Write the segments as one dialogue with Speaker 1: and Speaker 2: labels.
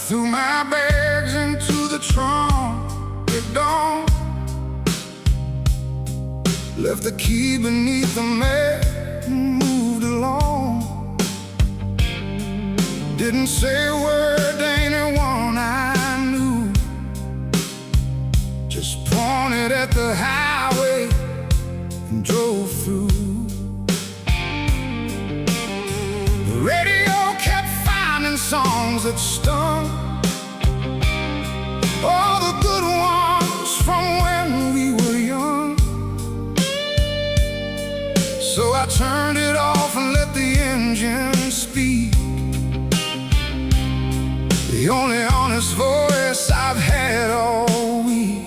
Speaker 1: threw my bags into the trunk at dawn, left the key beneath the mat and moved along. Didn't say a word to anyone I knew, just pointed at the highway and drove through. The radio kept finding songs that stung, all the good ones from when we were young. So I turned it off and let the engine speak, the only honest voice I've had all week.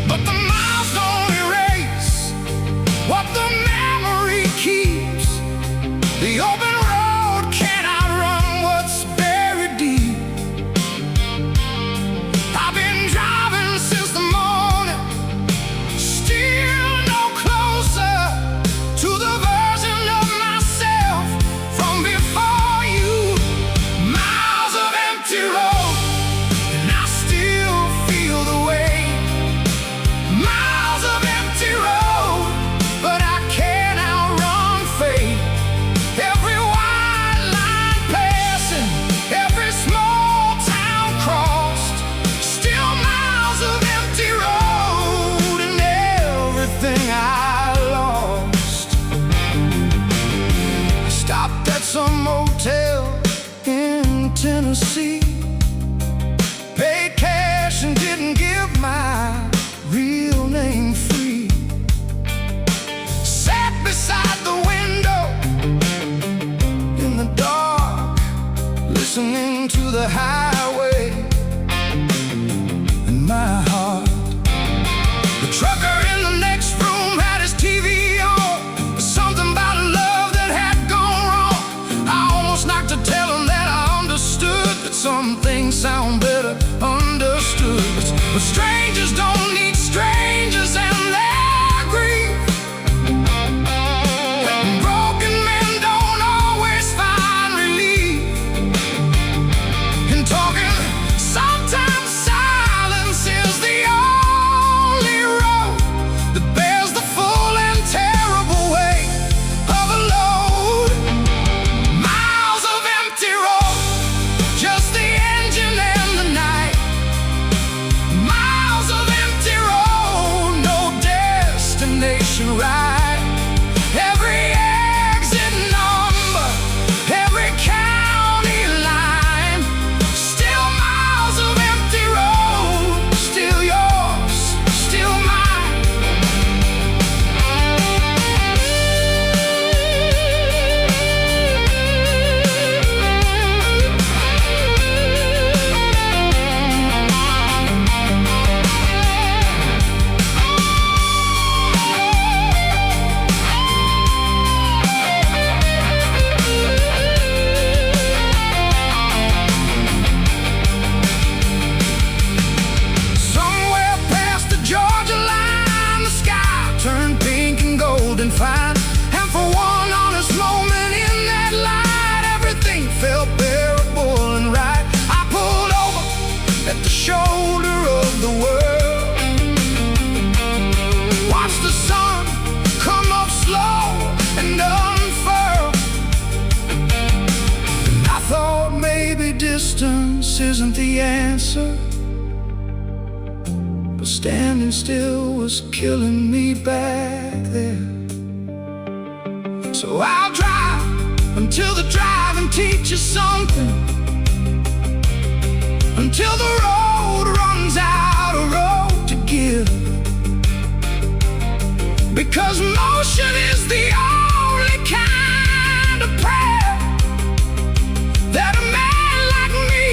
Speaker 1: But the miles don't erase what the memory keeps. The open road cannot run what's buried deep. I've been driving since the morning, still no closer to the version of myself from before you. Miles of empty road, and I still feel the weight. Miles of empty road, but I can't outrun fate. Every white line passing, every small town crossed, still miles of empty road and everything I lost. Stopped at some motel in Tennessee, paid cash and didn't give my real name free. Sat beside the window in the dark, listening to the highway in my heart. The trucker in the next room had his TV on, something about love that had gone wrong. I almost knocked to tell him that I understood, that some things sound better understood. But strangers don't need strangers and their grief. Broken men don't always find relief in talking. Sometimes silence is the only road that bears the full and terrible weight of a load. Miles of empty road, just the engine and the night. Miles of empty road, no destination right. Every exit number, every county line, still miles of empty road, still yours, still mine. Somewhere past the Georgia line, the sky turned pink and golden fine. And for one honest moment in that light, everything felt bearable and right. I pulled over at the shoulder of the world, watched the sun come up slow and unfurl. And I thought maybe distance isn't the answer, but standing still was killing me back there. So I'll drive until the driving teaches something, until the road runs out of road to give. Because motion is the only kind of prayer that a man like me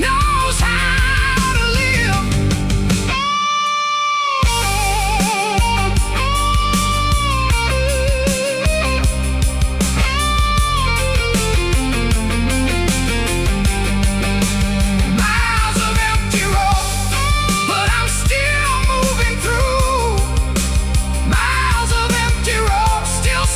Speaker 1: knows how to live. Miles of empty road, but I'm still moving through. Miles of empty road, still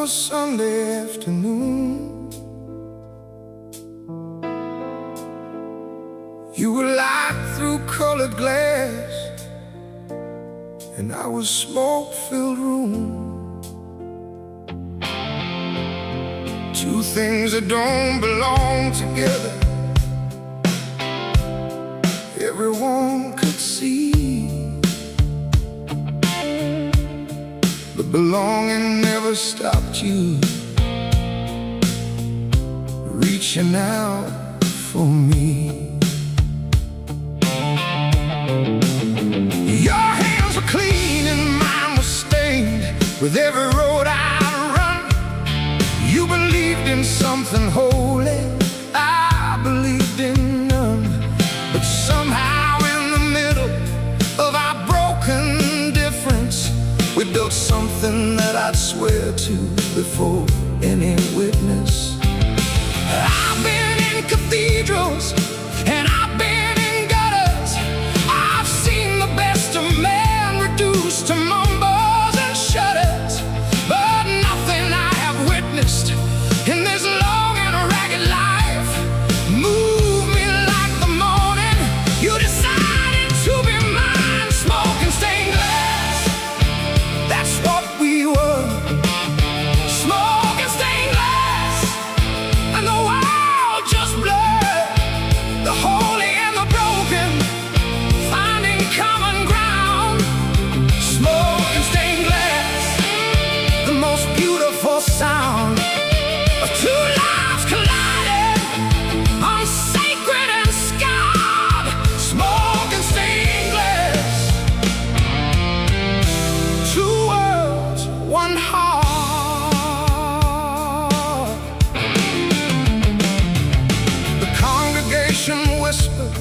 Speaker 1: a Sunday afternoon. You were light through colored glass, and I was smoke-filled room. Two things that don't belong together, everyone could see. But belonging never stopped you reaching out for me. Your hands were clean and mine was stained with every road I'd run. You believed in something holy, I believed in none. But somehow in the middle of our broken difference, we built something that I'd swear to before any witness. I've been in cathedrals and I've been in gutters. I've seen the best of man reduced to mumbles and shudders. But nothing I have witnessed in this long and ragged life moved me like the morning you decided to be mine. Smoking stained glass, that's what we were. Smoking stained glass, and the world just blurred. The holy and the broken finding common ground. Smoking stained glass, the most beautiful sound of two lives colliding on sacred and scarred. Smoking stained glass, two worlds, one heart. The congregation whispered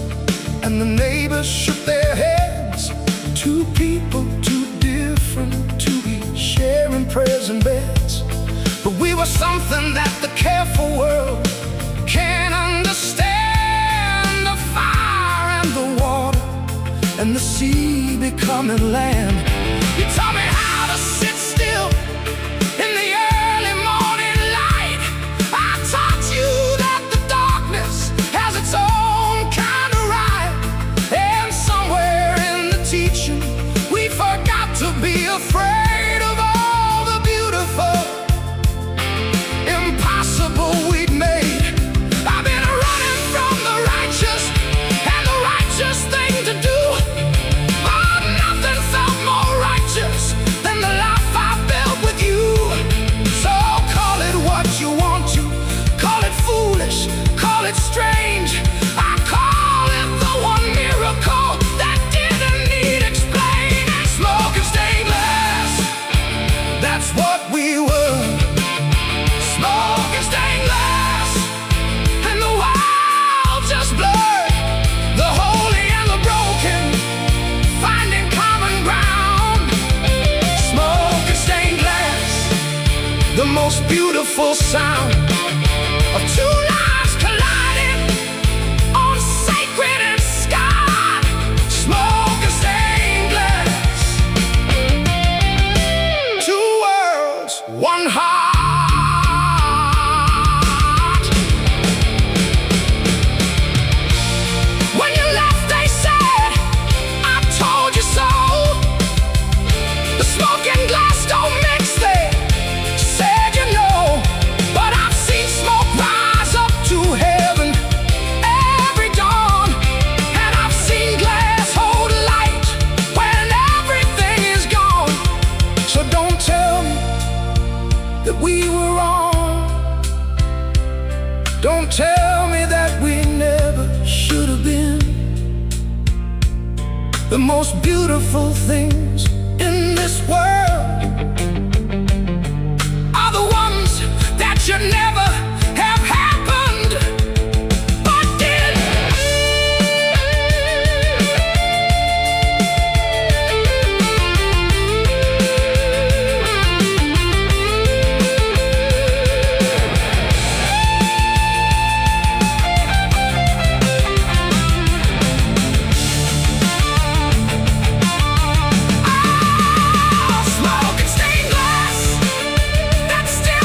Speaker 1: and the neighbors shook their heads. Two people, too different to be sharing prayers and beds. But we were something that the careful world can't understand. The fire and the water and the sea becoming land. You taught me how to sit still in the early morning light. I taught you that the darkness has its own kind of right. And somewhere in the teaching, we forgot to be afraid of all the beautiful, impossible we'd made. I've been running from the righteous and the righteous thing to do. But nothing felt more righteous than the life I built with you. So call it what you want to, call it foolish, call it strange. I call it the one miracle that didn't need explaining. Smoking stained glass, that's what we were. Smoking stained glass, and the world just blurred. The holy and the broken finding common ground. Smoking stained glass, the most beautiful sound of two lives colliding on sacred and scarred. Smoking stained glass, two worlds, one heart. When you left, they said, I told you so. The smoking glass don't mix, they said, you know. But I've seen smoke rise up to heaven every dawn. And I've seen glass hold light when everything is gone. So don't tell me that we were wrong. Don't tell me that we never should have been. The most beautiful things in this world are the ones that should never have happened, but did. Smoking stained glass, that's still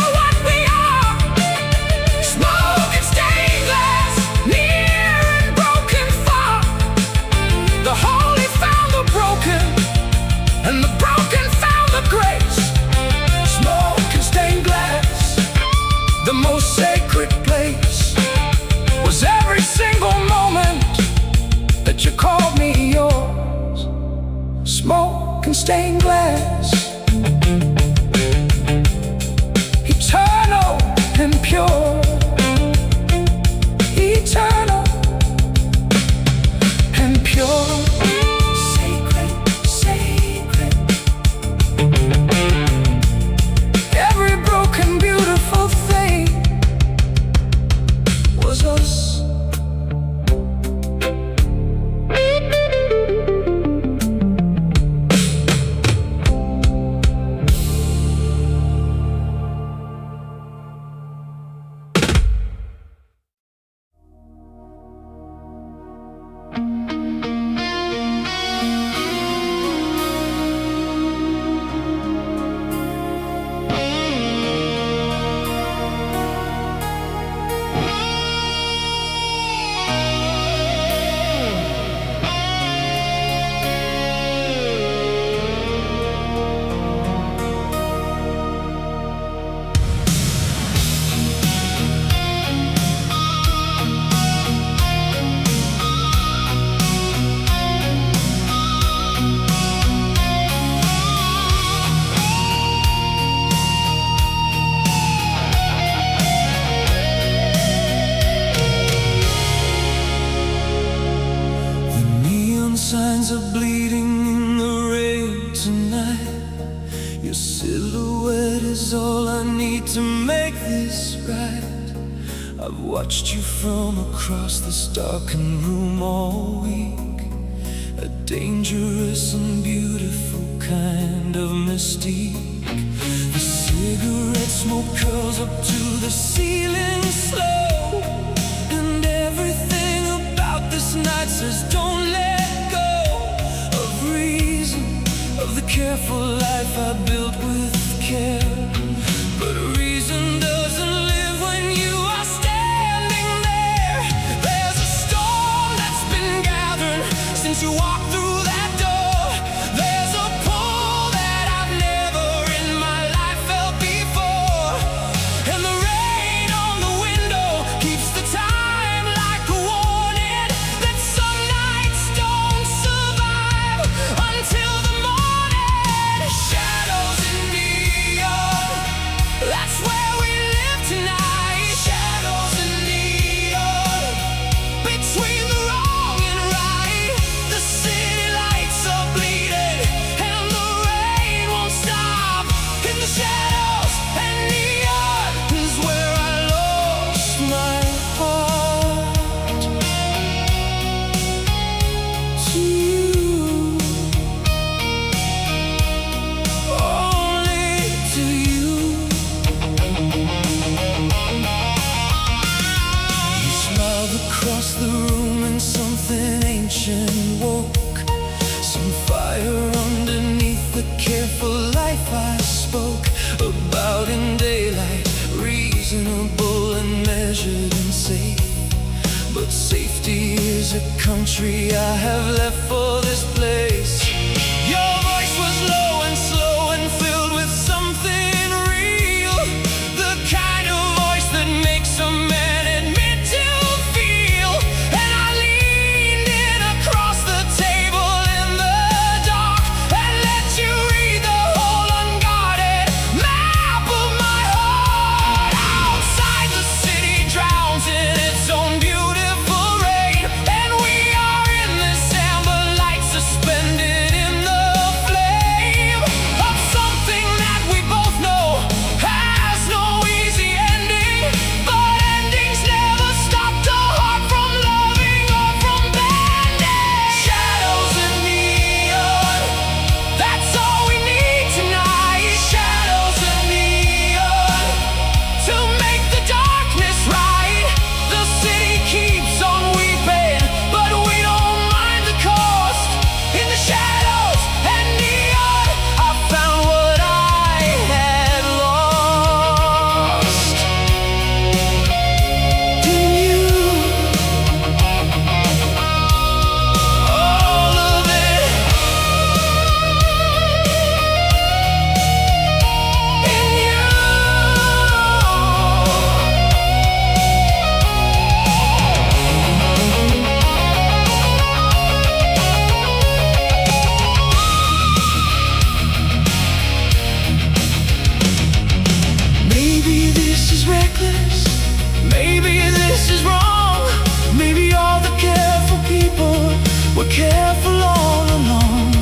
Speaker 1: eyes are bleeding in the rain tonight. Your silhouette is all I need to make this right. I've watched you from across this darkened room all week. A dangerous and beautiful kind of mystique. The cigarette smoke curls up to the ceiling slow, and everything about this night says don't let go of reason, of the careful life I built with care. But reason doesn't live when you are standing there. There's a storm that's been gathering since you walked through that door. There's a pull that I've never in my life felt before, and the rain on the window keeps the time like a warning that some nights don't survive until the morning. Shadows in neon, that's where we live tonight. Shadows in neon, between the wrong and right. The city lights are bleeding, and the rain won't stop. In the shadows and neon is where I lost my heart to you, only to you. You smiled across the room and something ancient woke. Some fire underneath the careful life I spoke about in daylight. Reasonable and measured and safe. But safety is a country I have left for this place. Your voice was low and slow and filled with something real. The kind of voice that makes a man admit to feel. And I leaned in across the table in the dark and let you read the whole unguarded map of my heart. Outside the city drowns in its own beautiful rain, and we are in this amber light suspended in the flame of something that we both know has no easy ending. But endings never stopped a heart from loving or from bending. Shadows and neon, that's all we need tonight. Shadows and neon, to make the darkness right. The city keeps on weeping, but we don't mind the cost. In the shadows and neon, I found what I had lost. In you, all of it. In you. Maybe this is reckless, maybe this is wrong. Maybe all the careful people were careful all along.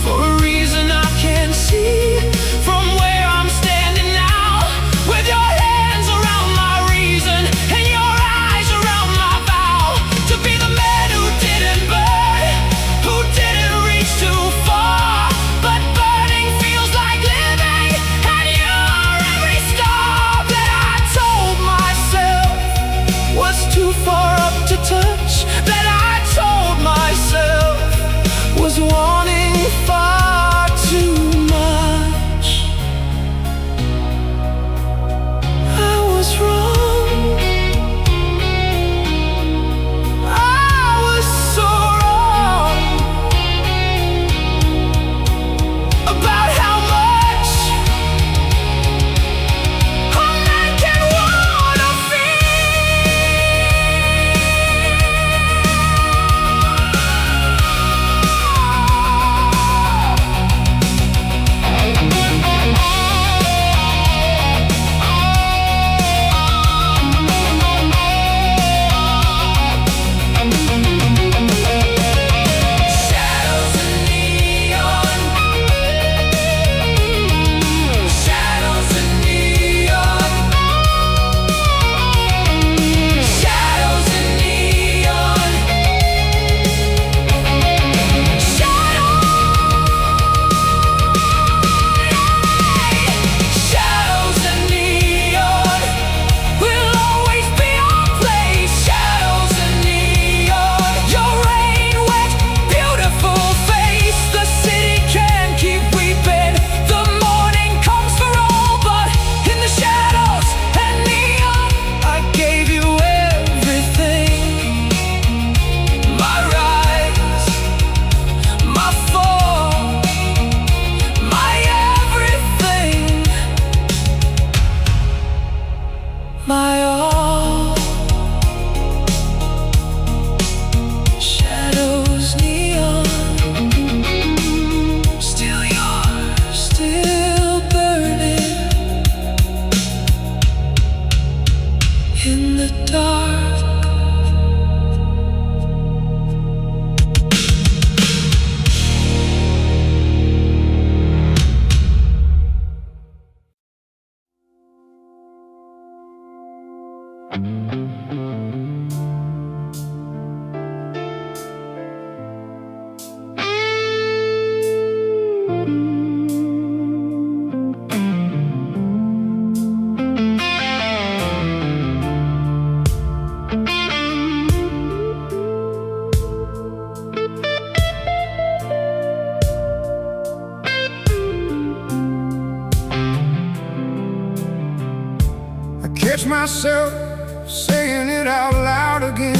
Speaker 1: For a reason I can't see from where I'm standing now. With your hands around my reason and your eyes around my vow to be the man who didn't burn, who didn't reach too far. But burning feels like living, and you're every star that I told myself was too far up to touch. That I told myself was wanting far too much. I was wrong. I was so wrong about how much a man can wanna feel. myself saying it out loud again.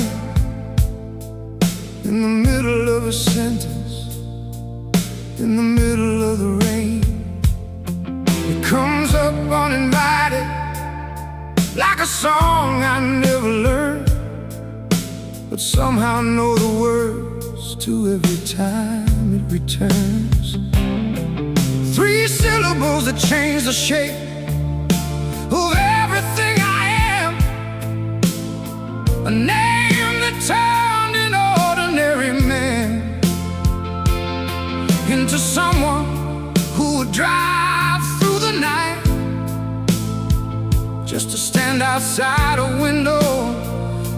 Speaker 1: In the middle of a sentence, in the middle of the rain, it comes up uninvited, like a song I never learned, but somehow know the words to every time it returns. 3 syllables that change the shape of everything I am, a name that turned an ordinary man into someone who would drive through the night just to stand outside a window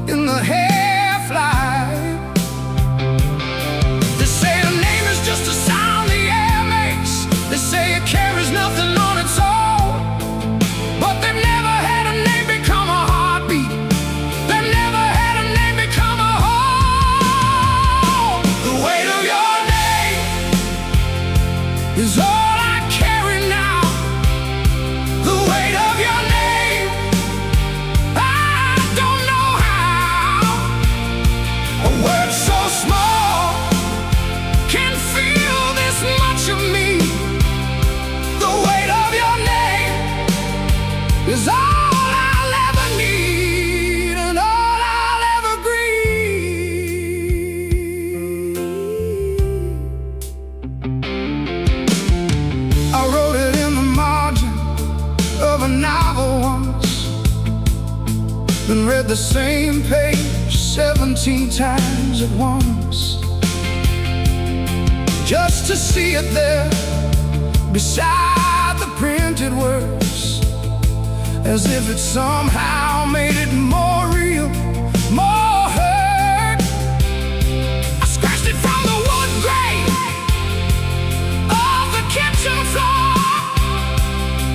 Speaker 1: in the half-light. They say a name is just a sound the air makes. They say it carries nothing on its own, but they've never had a name become a heartbeat. They've never had a name become a home. The weight of your name is all I carry now. The weight of your name, I don't know how. A word so small can feel this much of me. The weight of your name is all I'll ever need and all I'll ever grieve. I wrote it in the margin of a novel once, then read the same page 17 times at once, just to see it there beside the printed words, as if it somehow made it more real, more hurt. I scratched it from the wood grain of the kitchen floor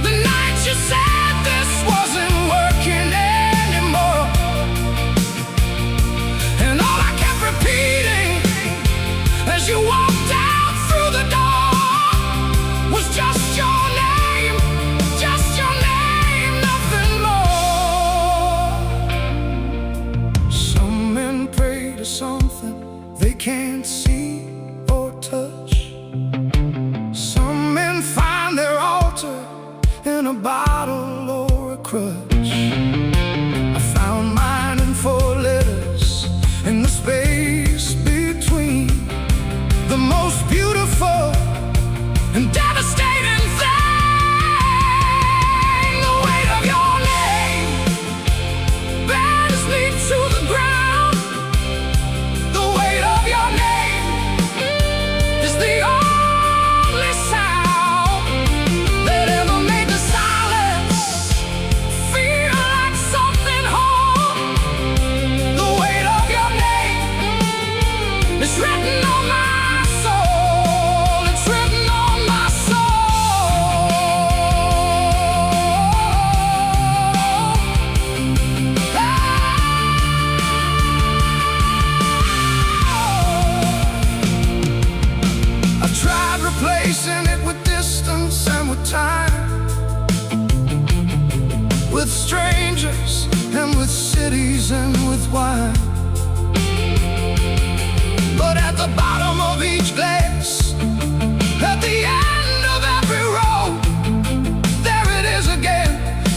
Speaker 1: the night you said this wasn't working anymore. And all I kept repeating as you walked out through the door was just your name, nothing more. Some men pray to something they can't see or touch. Some men find their altar in a bottle or a crutch. I found mine in 4 letters in the space between the most beautiful and devastating thing. The weight of your name bears me to the ground. The weight of your name is the only sound that ever made the silence feel like something whole. The weight of your name is written on my soul. It's written on my soul. I tried replacing it with distance and with time, with strangers and with cities and with wine. But at the bottom of each glass, at the end of every road, there it is again,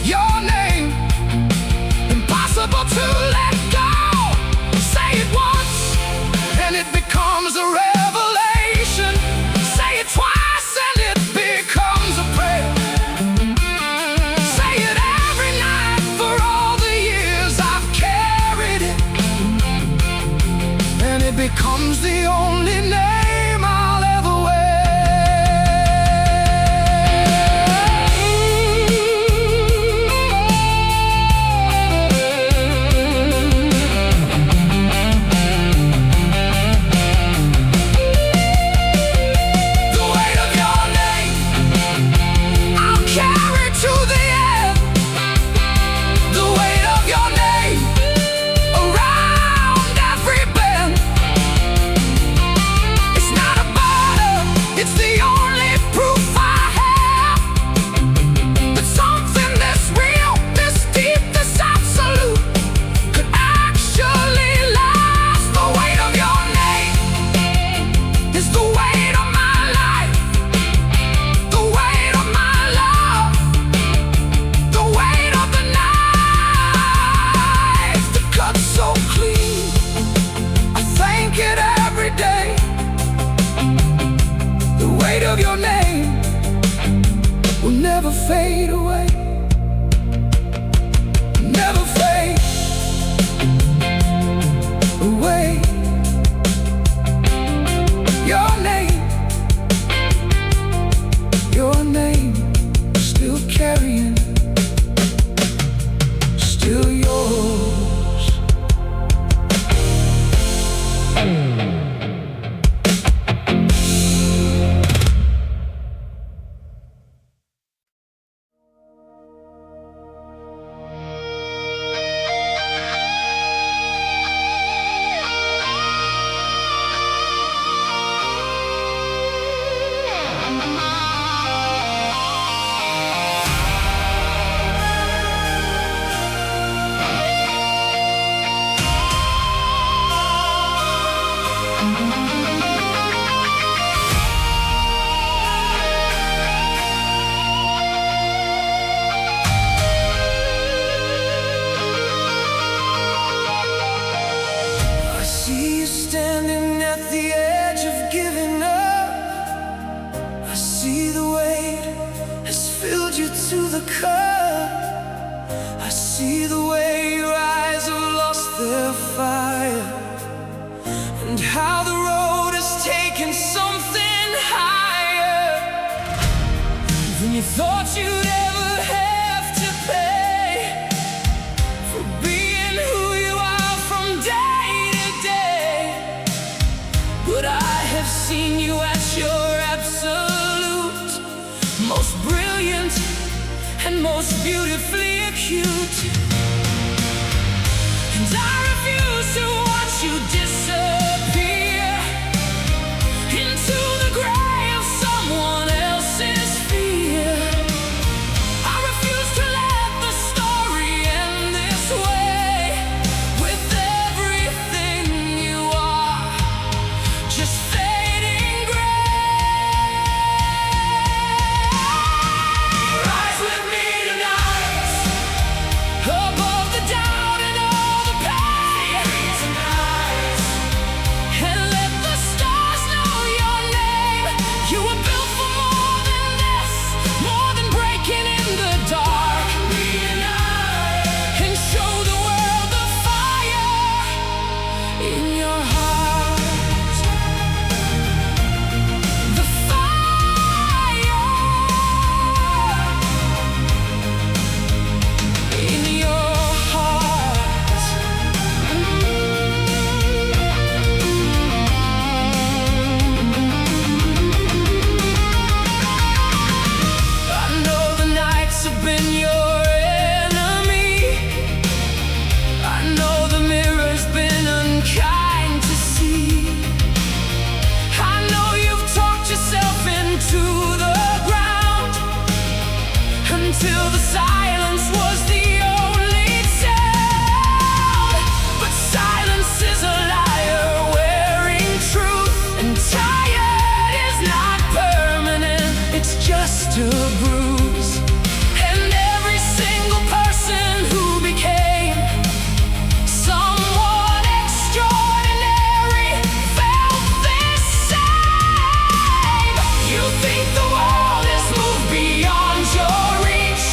Speaker 1: your name, impossible to let go. Say it once and it becomes a revelation. Say it twice and it becomes a prayer. Say it every night for all the years I've carried it, and it becomes the only name I'll ever The weight of your name I'll carry to the end. The weight of your name around every bend. never fade away, never fade away. Your name, still carrying, still yours. Standing at the edge of giving up, I see the weight has filled you to the cup. I see the way your eyes have lost their fire, and how the road has taken something higher than you thought you'd ever have to pay for being who you are from day to day. But I have seen you at your absolute most brilliant and most beautifully acute, and I refuse to watch you disappear into the gray of someone else's fear. I refuse to let the story end this way, with everything you are just fading gray. Rise with me tonight, above the doubt and all the pain tonight, and let the stars know your name. You were built for more than this, more than breaking in the dark. Reunite and show the world the fire in your heart, the fire in your heart. I know the nights have been your enemy. I know the mirror's been unkind to see. I know you've talked yourself into the ground until the silence was the only sound. But silence is a liar wearing truth, and tired is not permanent, it's just a bruise. And every single person who became someone extraordinary felt this same. You think the world has moved beyond your reach.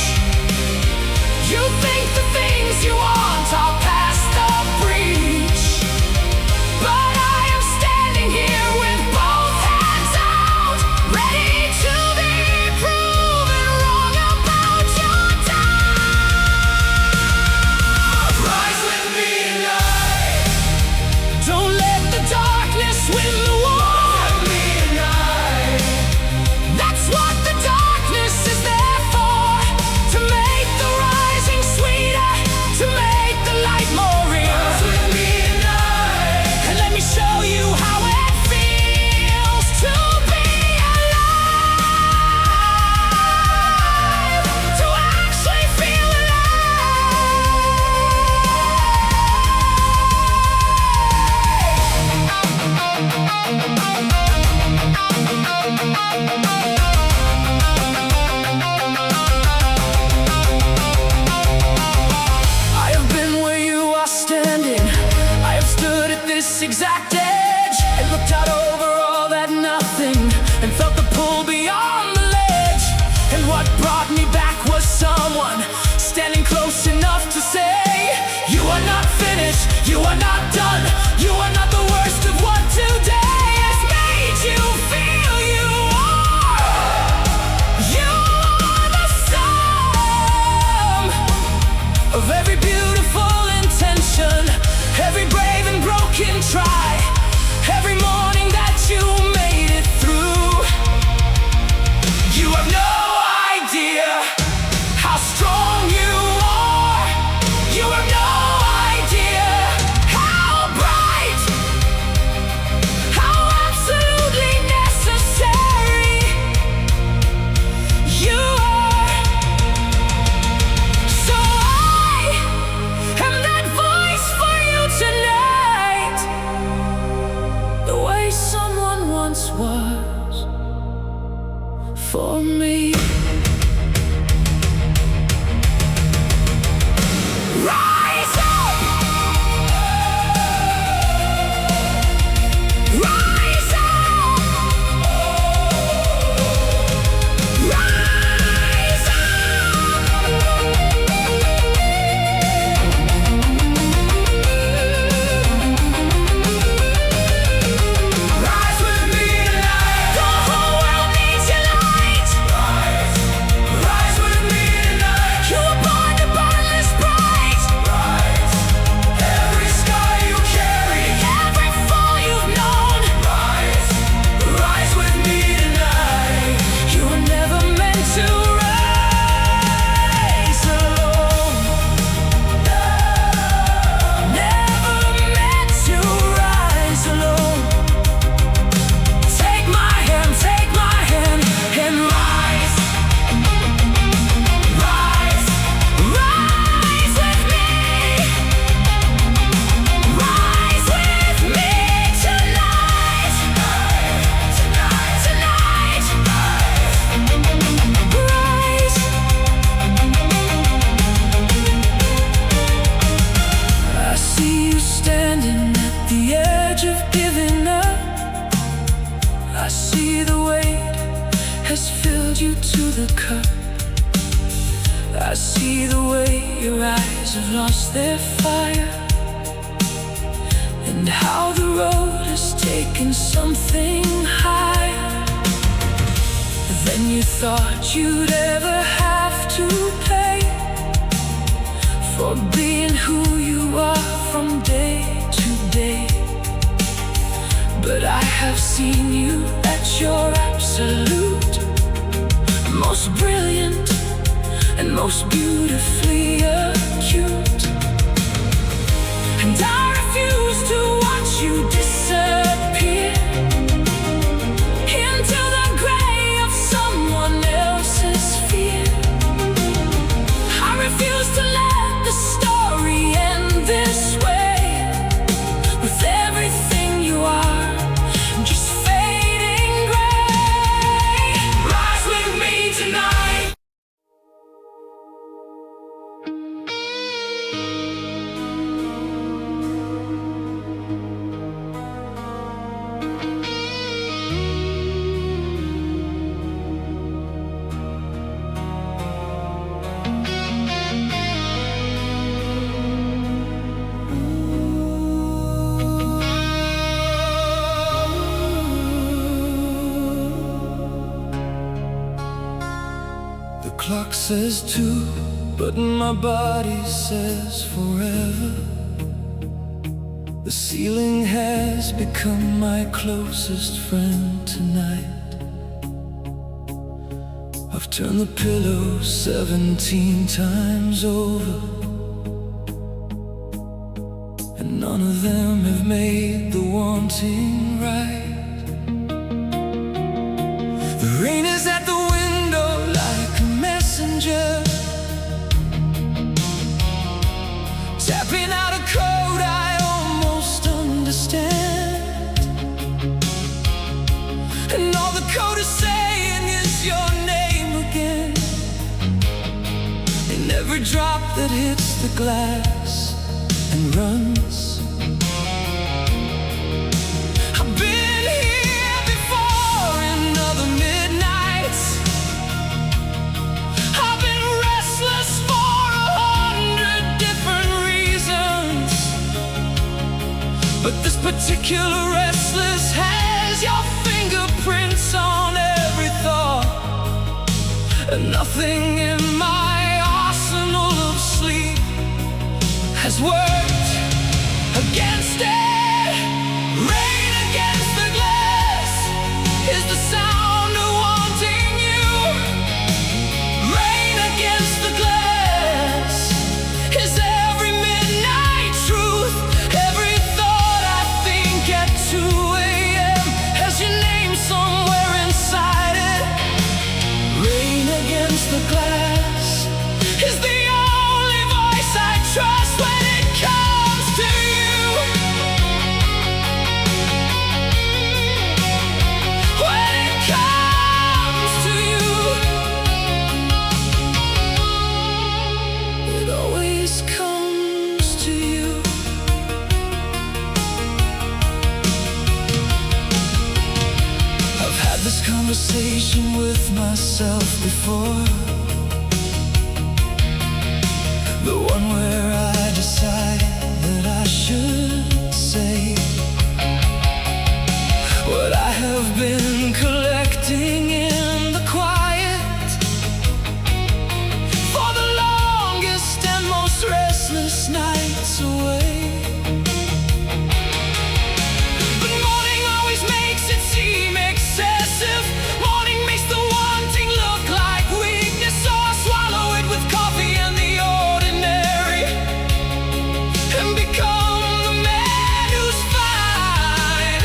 Speaker 1: You think the things you want are past the breach. But I am standing here with both hands out, ready to be proven wrong about your doubt. Rise with me tonight. Don't let the darkness win the war. With me tonight. That's what the darkness is there for, to make the rising sweeter, to make the light more real. With me tonight. And let me show you how it feels to be alive, to actually feel I have been where you are standing. I have stood at this exact edge and looked out over all that nothing, and felt the pull beyond the ledge. And what brought me standing at the edge of giving up. I see the weight has filled you to the cup. I see the way your eyes have lost their fire, and how the road has taken something higher than you thought you'd ever have to pay for being who you are from day to day. But I have seen you at your absolute most brilliant and most beautifully acute, and I refuse to watch you disappear into the gray of someone else's fear. I refuse to let the story end this way, with everything you are just fading gray. Rise with me tonight. The clock says 2, but my body says forever. The ceiling has become my closest friend tonight. I've turned the pillow 17 times over, and none of them have made the wanting right. The rain is at the window like a messenger, tapping out a code I almost understand. And all the code is saying is your name again, in every drop that hits the glass and runs. I've been here before in other midnights. I've been restless for 100 different reasons, but this particular restless has your fingerprints on every thought, and nothing in my arsenal of sleep has worked against it. Rain against the glass is the sound of wanting you. Rain against the glass is every midnight truth. Every thought I think at 2 a.m. has your name somewhere inside it. Rain against the glass is the only voice I trust when it comes to you. When it comes to you, it always comes to you. I've had this conversation with myself before, the one where I decide that I should say what I have been collecting in the quiet for the longest and most restless nights away. But morning always makes it seem excessive. Morning makes the wanting look like weakness, so I swallow it with coffee and the ordinary, and become the man who's fine.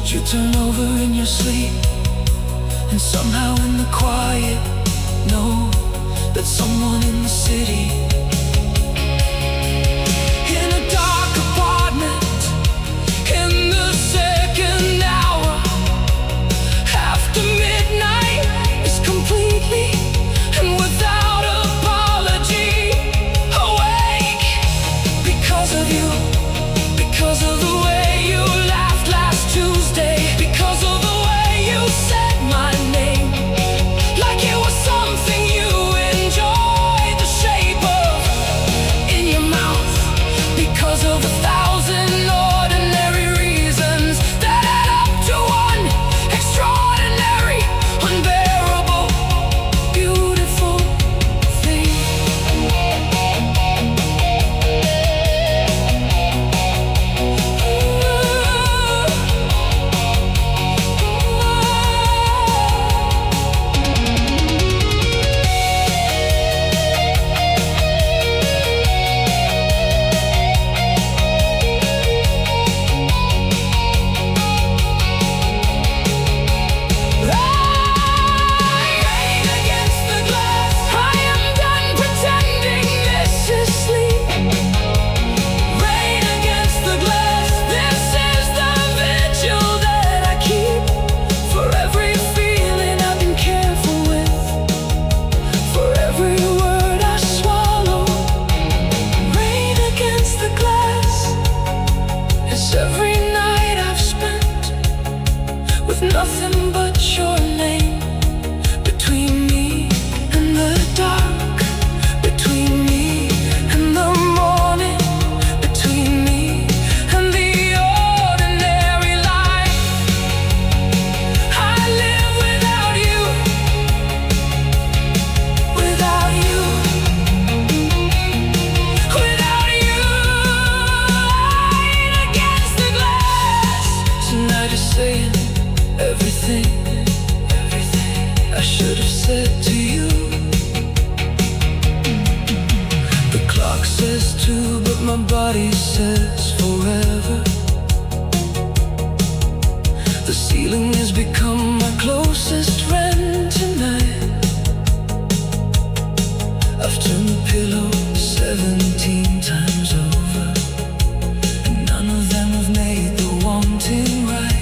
Speaker 1: You turn over in your sleep, and somehow in the quiet know that someone in the city, in a dark apartment, in the second hour after midnight, is completely and without apology awake because of you, because of the way you laughed last Tuesday, because of the way you said my name like it was something you enjoyed the shape of in your mouth, because of 1,000 ordinary reasons that add up to one extraordinary, unbearable, beautiful thing. Rain against the glass, I am done pretending this is sleep. Rain against the glass, this is the vigil that I keep for every feeling I've been careful with, for every word I swallow. Rain against the glass, it's every night I've spent with nothing but your name between me and the dark, between me and the morning, between me and the ordinary life. I live without you, without you, without you. Rain against the glass. Tonight is saying everything, everything I should have said to you. The clock says 2, but my body says forever. The ceiling has become my closest friend tonight. I've turned the pillow 17 times over, and none of them have made the wanting right.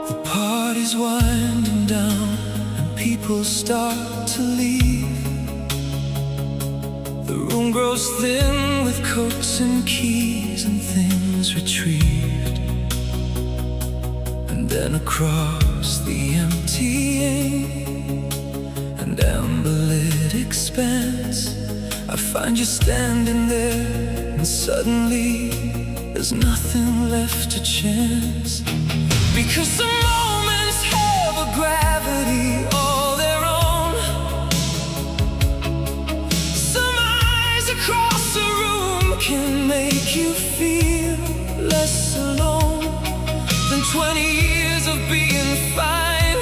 Speaker 1: The party's winding down and people start to leave. The room grows thin with coats and keys and things retrieved. And then across the emptying and amber-lit expanse, I find you standing there, and suddenly there's nothing left to chance. Because some moments have a gravity all their own. Some eyes across the room can make you feel less alone than 20 years of being fine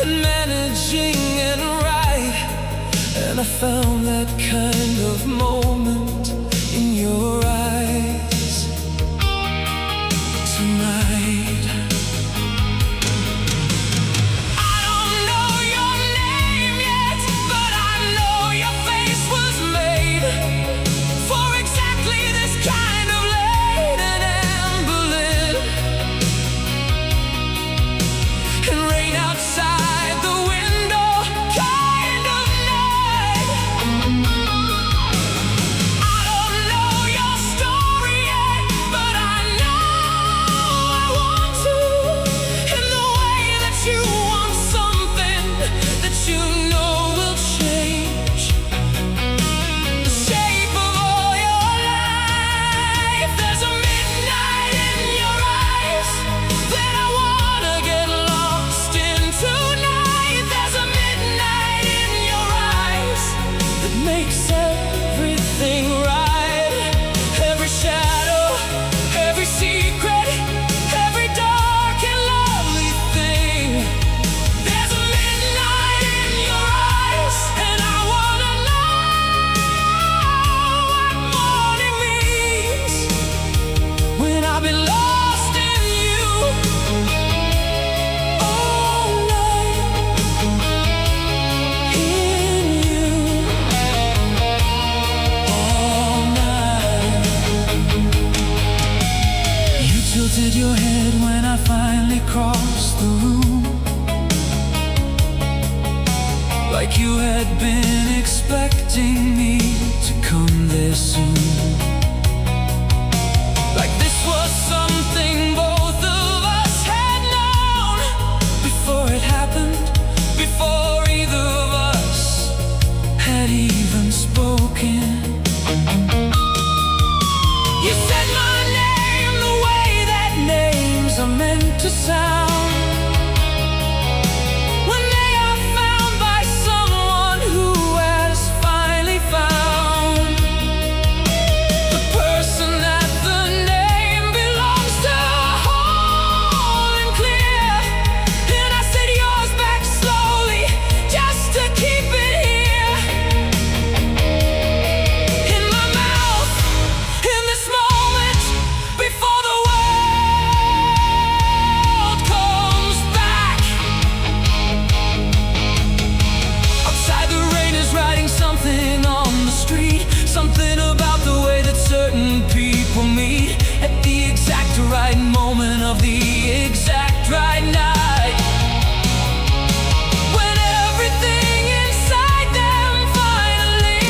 Speaker 1: and managing and right. And I found that kind of moment in your eyes tonight. I don't know your name yet, but I know your face was made for exactly this kind of late and amber lit, and rain outside the window kind of night. your head when I finally crossed the room, like you had been expecting me to come there soon. Like this was something both of us had known before it happened, before either of us had even spoken. You said my name the way that names are meant to sound, when they are found by someone who has finally found the person that the name belongs to, whole and clear. And I said yours back slowly, just to keep it here in my mouth, in this moment, before the world comes back. Outside the rain is writing something on the street, something about the way that certain people meet at the exact right moment of the exact right night, when everything inside them finally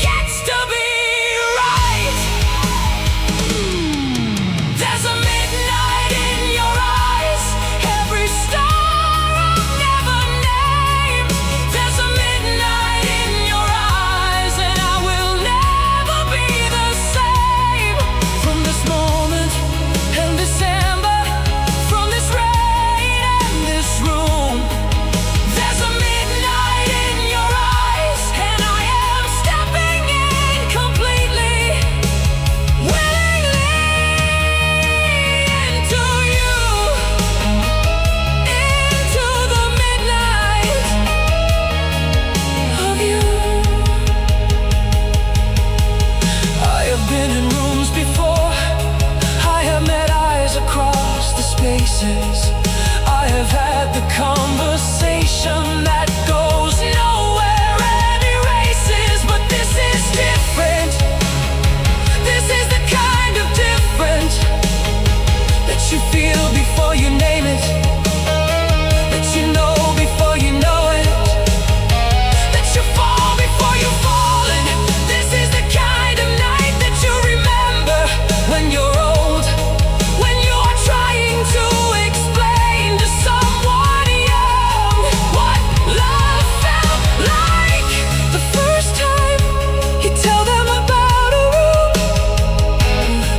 Speaker 1: gets to be right. There's a midnight in your eyes, every star I've never named. There's a midnight in your eyes, and I will never be the same. From this moment and December, from this rain and this room, there's a midnight in your eyes, and I am stepping in completely, willingly into you, into the midnight of you. I have been in rooms before, I have met eyes across the spaces, I have had the conversation that goes nowhere and erases. But this is different, this is the kind of different that you feel before you name it, that you know before you know it, that you fall before you've fallen. This is the kind of night that you remember when you're old, when you're trying to explain to someone young what love felt like the first time you tell them about a room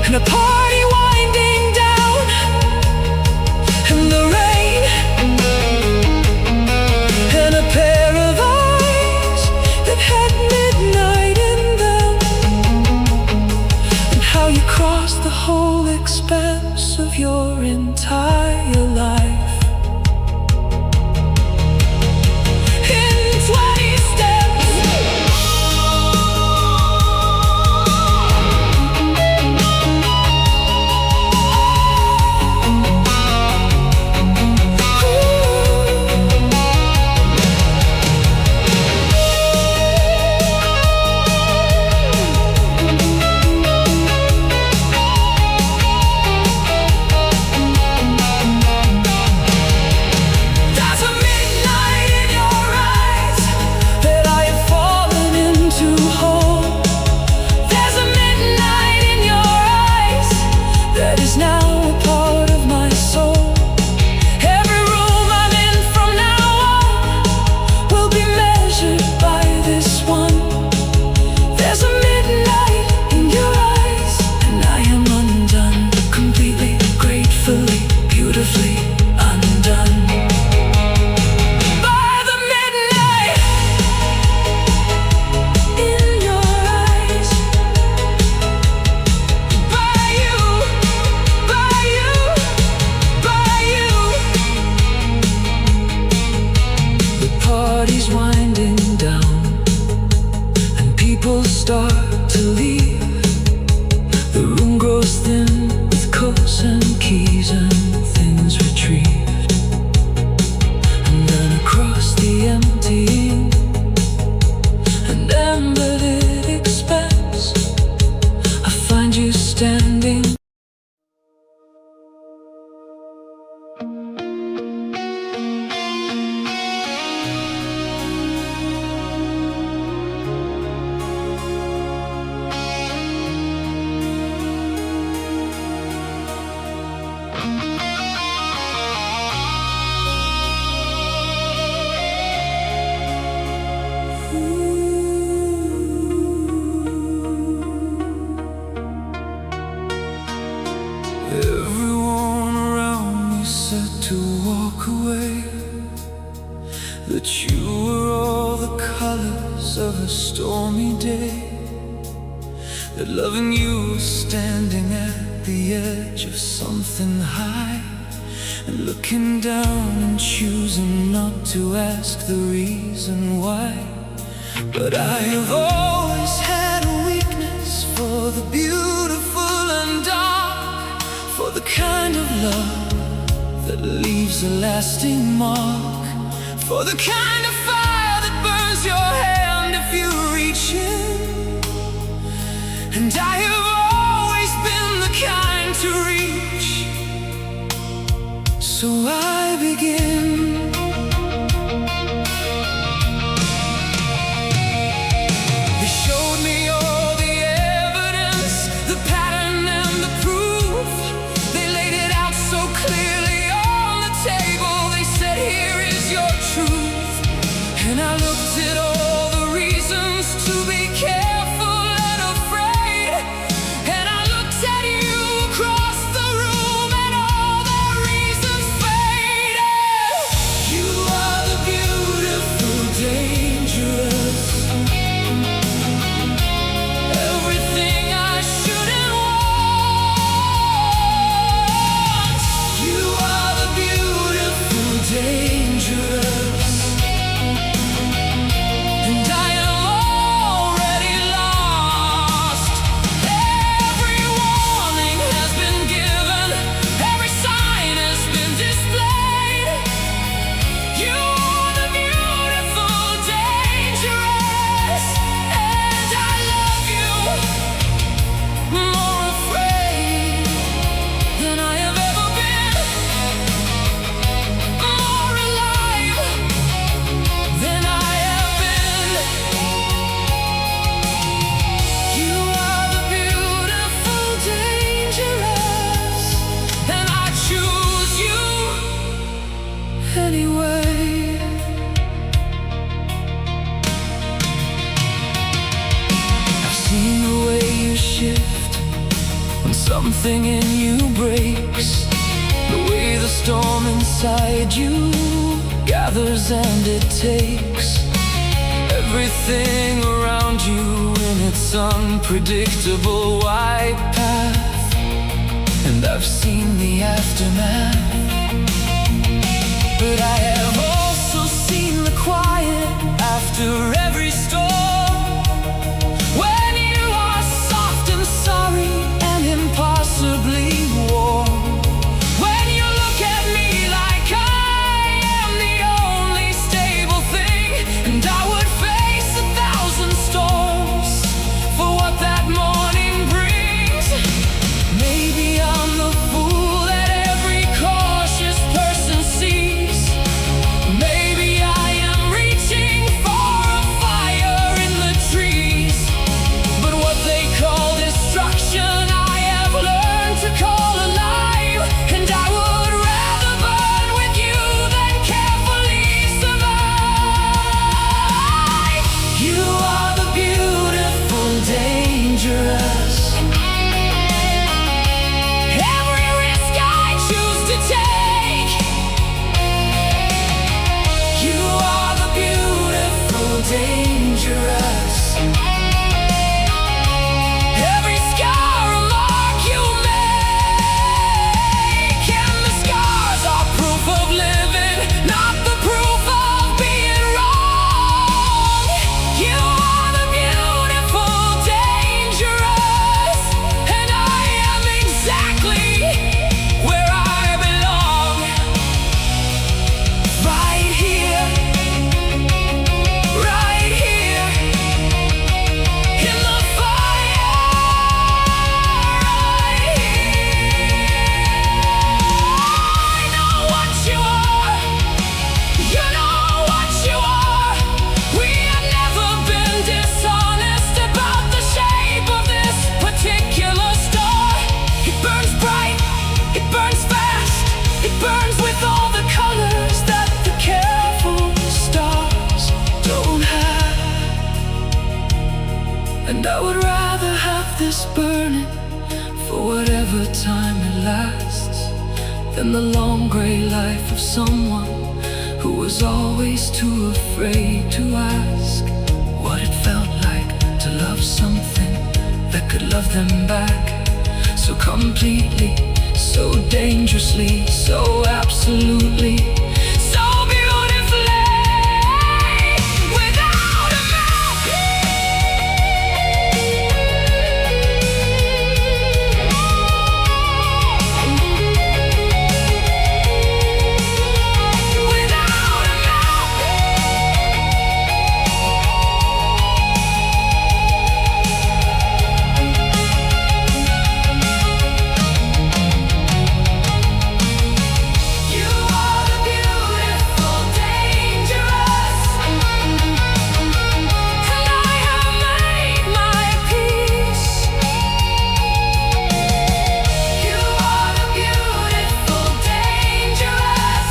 Speaker 1: and a party winding down in the rain, and a pair of eyes that had midnight in them, and how you crossed the whole expanse of your entire life in 20 steps. There's a midnight in your eyes that I have fallen into whole. There's a midnight in your eyes that is now a part of my soul. Every room I'm in from now on will be measured by this one. There's a midnight in your eyes, and I am undone, completely, gratefully, beautifully undone by the midnight in your eyes, by you, by you, by you. The party's winding down, and people start to leave. The room grows thin with coats and keys and things retrieved, and then across the emptying and embedded expanse, I find you standing. were all the colors of a stormy day, that loving you was standing at the edge of something high, and looking down and choosing not to ask the reason why. But I have always had a weakness for the beautiful and dark, for the kind of love that leaves a lasting mark, for the kind of fire that burns your hand if you reach in. And I have always been the kind to reach, so I begin. They showed me all the evidence, the pattern and the proof. They laid it out so clearly on the table. They said, here is your truth. And I looked at all the reasons to be careful and afraid, and I looked at you across the room, and all the reasons faded. You are the beautiful, dangerous, everything I shouldn't want. You are the beautiful, dangerous, and I am already lost. Every warning has been given, every sign has been displayed. You are the beautiful, dangerous, and I love you, more afraid than I have ever been, more alive than I have been. You are the beautiful, dangerous, and I choose you anyway. I've seen the way you shift when something in you breaks, the way the storm inside you gathers and it takes everything around you in its unpredictable wide path. And I've seen the aftermath, but I have also seen the quiet after every storm, when you are soft and sorry and impossibly warm, when you look at me like I am the only stable thing, and I would face 1,000 storms for what that morning brings. Maybe I'm the fool that every cautious person sees. Maybe I am reaching for a fire in the trees, but what they call destruction I have learned to call alive, and I would rather burn with you than carefully survive. You are the beautiful, dangerous, every risk I choose to take. You are the beautiful, dangerous, every scar a mark you make, and the scars are proof of living, not the proof of being wrong. You are the beautiful, dangerous, and I am exactly where I belong, right here, right here, in the fire, right here. I know what you are, you know what you are. We have never been dishonest about the shape of this particular star. It burns bright, it burns fast, it burns with all the colors that the careful stars don't have. And I would rather have this burning for whatever time it lasts, than the long gray life of someone who was always too afraid to ask what it felt like to love something that could love them back so completely, so dangerously, so absolutely, so beautifully, without a mouth. Without a mouth. You are the beautiful, dangerous, and I have made my peace. You are the beautiful, dangerous,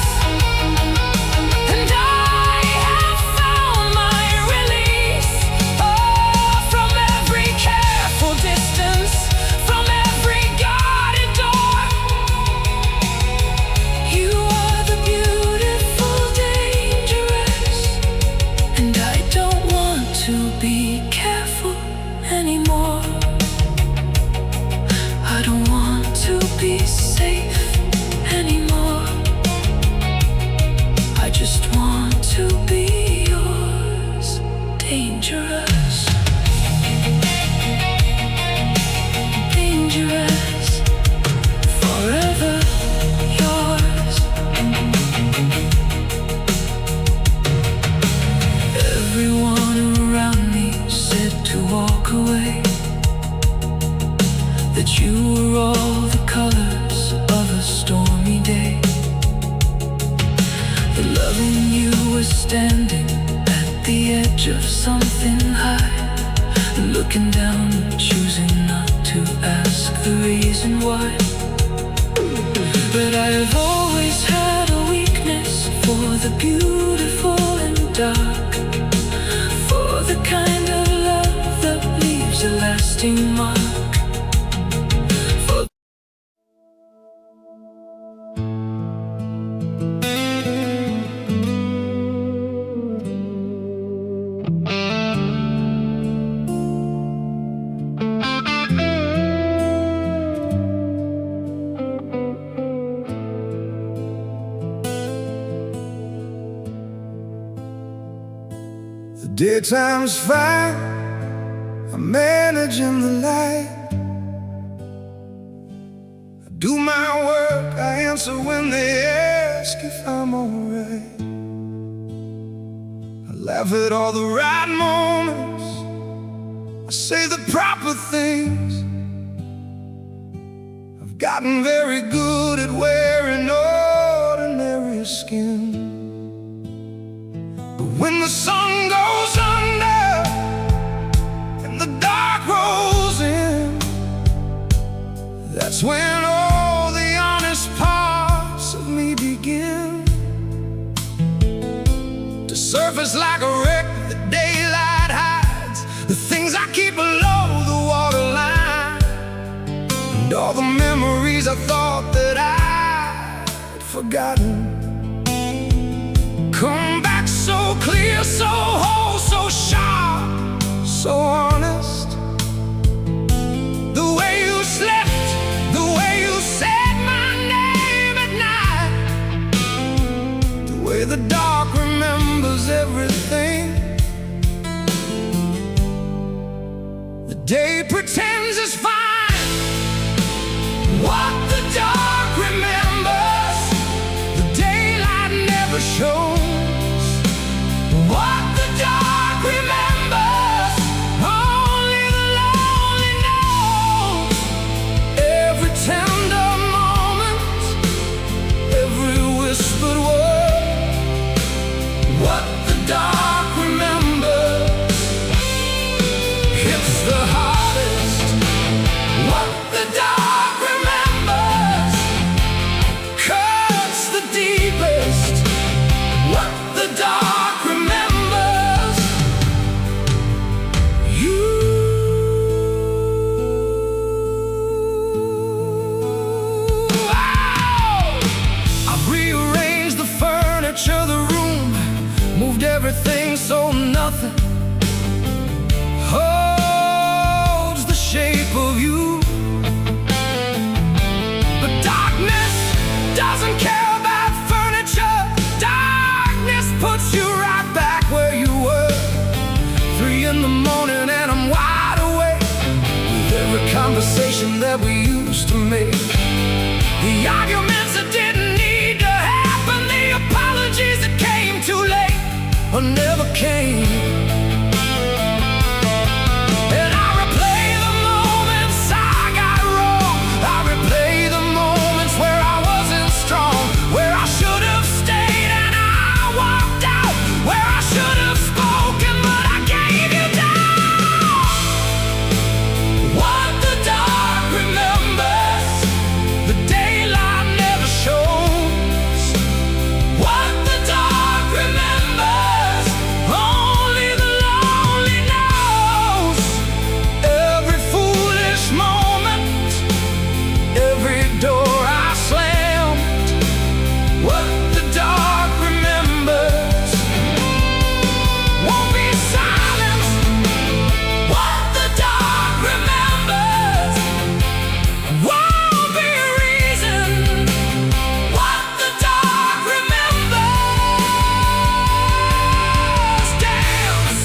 Speaker 1: and I have found my release. Oh, from every careful distance, from every guarded door. You are the beautiful, dangerous, and I don't want to be careful anymore. I don't want to be safe anymore. I just want to be yours, dangerous. Dangerous, forever yours. Everyone around me said to walk away, that you were all the colors of a stormy day. The loving you was standing at the edge of something high, looking down and choosing not to ask the reason why. But I've always had a weakness for the beautiful and dark, for the kind of love that leaves a lasting mark. For
Speaker 2: The daytime's fine, I'm managing the light. I do my work, I answer when they ask if I'm alright. I laugh at all the right moments, I say the proper things. I've gotten very good at wearing ordinary skin. But when the sun goes under and the dark rolls in, that's when all the honest parts of me begin to surface like a wreck. The daylight hides the things I keep below the waterline, and all the memories I thought that I'd forgotten come back so clear, so whole, so sharp, so honest. The way you slept, the way you said my name at night, the way the dark remembers everything. The day pretends it's fine, what the dark remembers, the daylight never shows. What the dark remembers, only the lonely know. Every tender moment, every whispered word, what the dark remembers hits the hardest. nothing holds the shape of you. But darkness doesn't care about furniture. Darkness puts you right back where you were. 3 in the morning and I'm wide awake with every conversation that we used to make. The arguments that didn't need to happen, the apologies that came too late or never came. And I replay the moments I got wrong. I replay the moments where I wasn't strong, where I should have stayed and I walked out, where I should have spoken but I gave you down. What the dark remembers, the daylight never shows. What the dark remembers, only the lonely knows. Every foolish moment, every door I slammed. What the dark remembers won't be silence. What the dark remembers won't be a reason. What the dark remembers dance.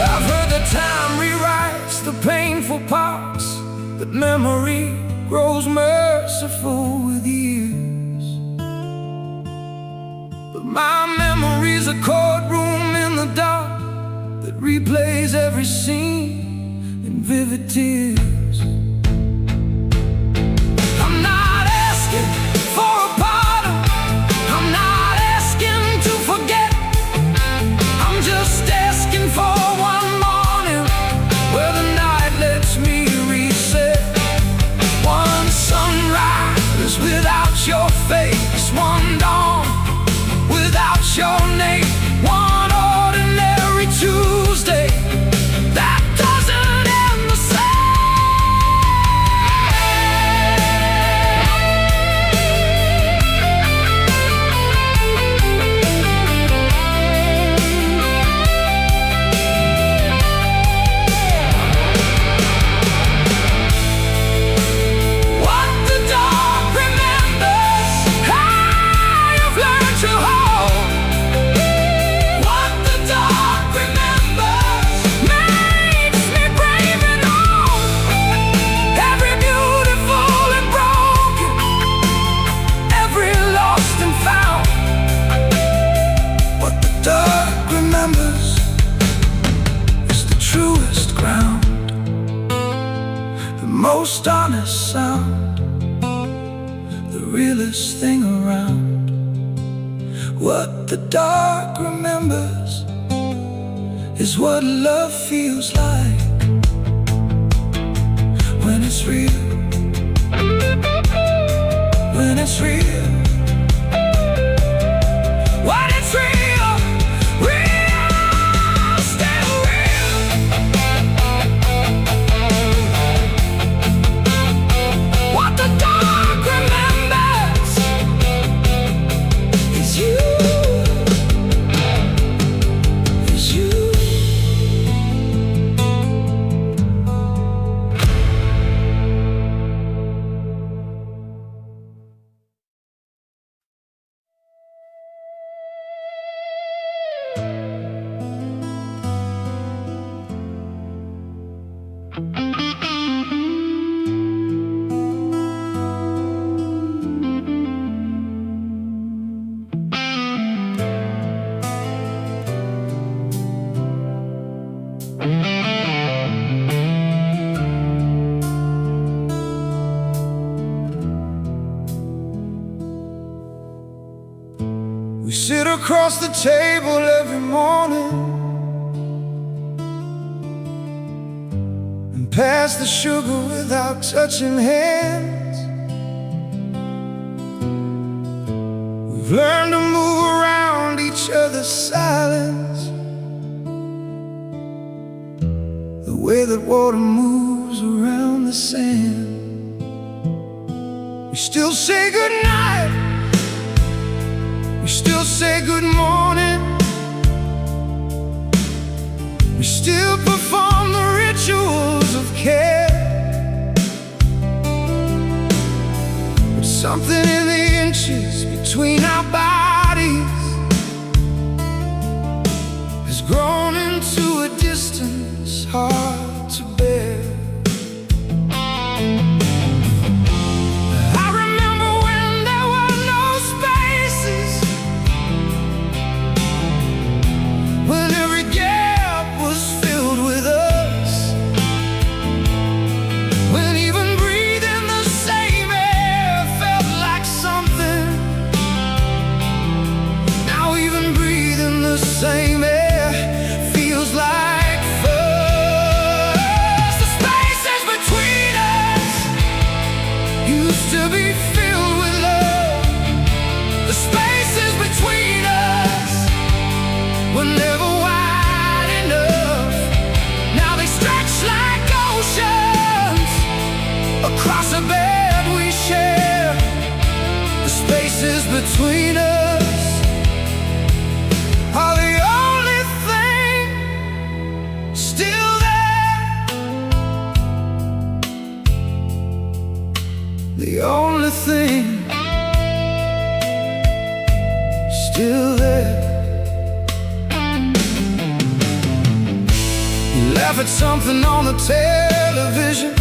Speaker 2: I've heard that time rewrites the painful parts, that memory grows merciful with years. But my memory's a courtroom in the dark that replays every scene in vivid tears. I'm not asking for a pardon, I'm not asking to forget. I'm just asking for one morning where the night lets me reset. One sunrise without your face, one dawn without your name, one ordinary Tuesday that doesn't end the What the dark remembers, how you've learned to hold. What the dark remembers makes me brave and old. Every beautiful and broken, every lost and found. What the dark remembers is the truest ground, the most honest sound, the realest thing around. What the dark remembers is what love feels like when it's real, when it's real, when it's real, real, still real. What the dark remembers is you, is you. We sit across the table every morning and pass the sugar without touching hands. We've learned to move around each other's silence. The way that water moves around the sand. We still say goodnight, we still say good morning, we still perform the rituals of care. But something in the inches between our bodies has grown into a distance hard to bear. I remember when there were no spaces, when every gap was filled with us, when even breathing the same air felt like something. Now even breathing the same air feels like fuss. The spaces between us used to be filled with love. The spaces between us were never wide enough. Now they stretch like oceans across a bed we share. The spaces between us are the only thing still there. The only thing still there. You laugh at something on the television,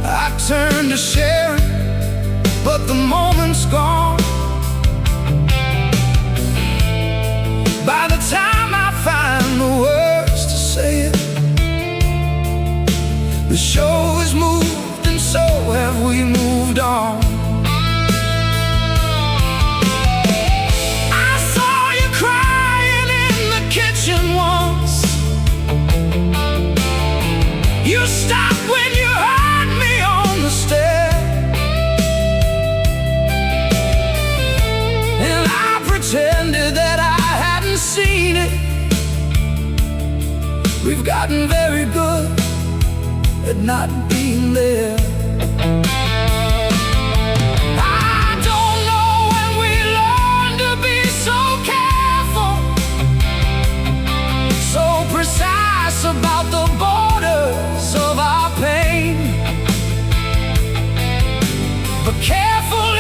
Speaker 2: I turn to share it, but the moment's gone. By the time I find the words to say it, the show has moved and so have we moved on. I saw you crying in the kitchen once. You stopped when you heard me on the stair, and I pretended that I hadn't seen it. We've gotten very good at not being there. I don't know when we learned to be so careful, so precise about the borders of our pain, but careful